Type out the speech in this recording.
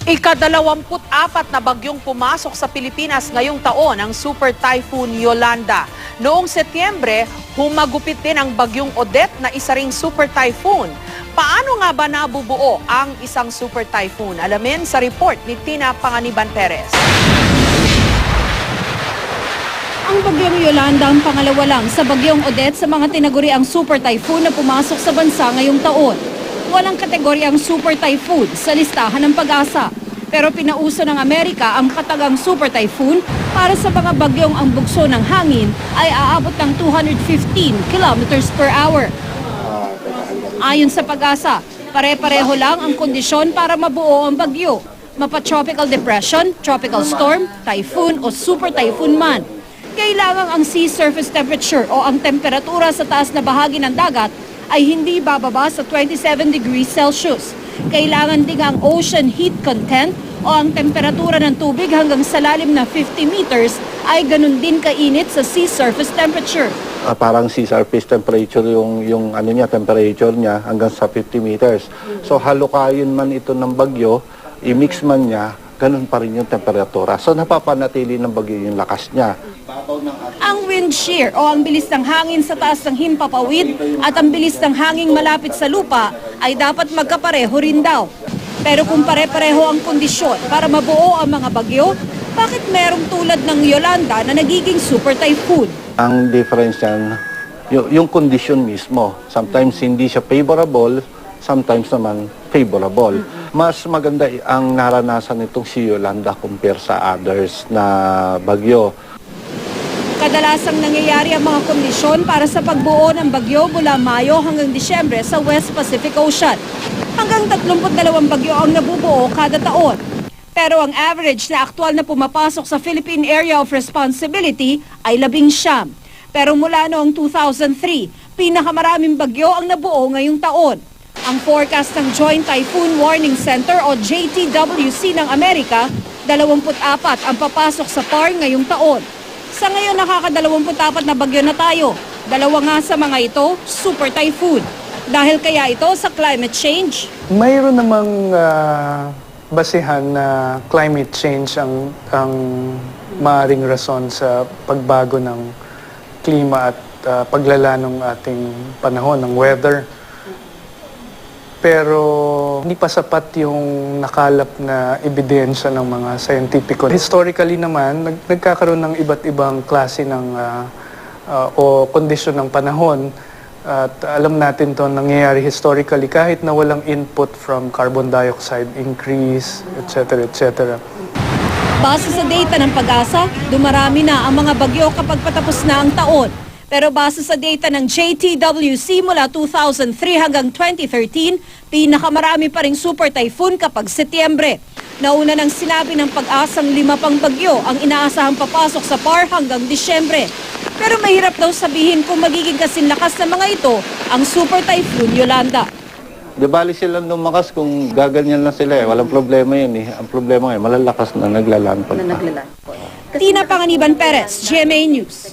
Ika-24 na bagyong pumasok sa Pilipinas ngayong taon ang Super Typhoon Yolanda. Noong Setyembre, humagupit din ang bagyong Odette na isa ring Super Typhoon. Paano nga ba nabubuo ang isang Super Typhoon? Alamin sa report ni Tina Panganiban Perez. Ang bagyong Yolanda ang pangalawa lang sa bagyong Odette sa mga tinaguriang Super Typhoon na pumasok sa bansa ngayong taon. Walang kategoryang Super Typhoon sa listahan ng Pag-asa. Pero pinauso ng Amerika ang katagang Super Typhoon para sa mga bagyong ang bugso ng hangin ay aabot ng 215 kilometers per hour. Ayon sa Pag-asa, pare-pareho lang ang kondisyon para mabuo ang bagyo. Mapa-tropical depression, tropical storm, typhoon o super typhoon man. Kailangan ang sea surface temperature o ang temperatura sa taas na bahagi ng dagat ay hindi bababa sa 27 degrees Celsius. Kailangan din ang ocean heat content o ang temperatura ng tubig hanggang sa lalim na 50 meters ay ganun din kainit sa sea surface temperature. Parang sea surface temperature yung ano niya, temperature niya hanggang sa 50 meters. So halukayin man ito ng bagyo, i-mix man niya, ganun pa rin yung temperatura. So napapanatili ng bagyo yung lakas niya. Ang wind shear o ang bilis ng hangin sa taas ng himpapawid at ang bilis ng hangin malapit sa lupa ay dapat magkapareho rin daw. Pero kung pare-pareho ang kondisyon para mabuo ang mga bagyo, bakit merong tulad ng Yolanda na nagiging super typhoon? Ang difference yan, yung condition mismo. Sometimes hindi siya favorable, sometimes naman favorable. Mas maganda ang naranasan nitong si Yolanda compare sa others na bagyo. Kadalasang nangyayari ang mga kondisyon para sa pagbuo ng bagyo mula Mayo hanggang Disyembre sa West Pacific Ocean. Hanggang 32 bagyo ang nabubuo kada taon. Pero ang average na aktual na pumapasok sa Philippine Area of Responsibility ay 19. Pero mula noong 2003, pinakamaraming bagyo ang nabuo ngayong taon. Ang forecast ng Joint Typhoon Warning Center o JTWC ng Amerika, 24 ang papasok sa PAR ngayong taon. Sa ngayon, nakaka-24 na bagyo na tayo. 2 nga sa mga ito, super typhoon. Dahil kaya ito sa climate change? Mayroon namang basihan na climate change ang maaaring rason sa pagbago ng klima at paglala ng ating panahon, ng weather. Pero hindi pa sapat yung nakalap na ebidensya ng mga scientific. Historically naman, nagkakaroon ng iba't ibang klase ng o kondisyon ng panahon. At alam natin to nangyayari historically kahit na walang input from carbon dioxide increase, etc. etc. Base sa data ng Pag-asa, dumarami na ang mga bagyo kapag patapos na ang taon. Pero base sa data ng JTWC mula 2003 hanggang 2013, pinakamarami pa ring super typhoon kapag Setyembre. Nauna nang sinabi ng Pag-asang 5 pang bagyo ang inaasahang papasok sa PAR hanggang Disyembre. Pero mahirap daw sabihin kung magiging kasinlakas ng mga ito ang Super Typhoon Yolanda. Di bali sila lumakas kung gaganyan lang sila eh. Walang problema yun eh. Ang problema ngayon, malalakas na naglalandfall pa. Tina Panganiban Perez, GMA News.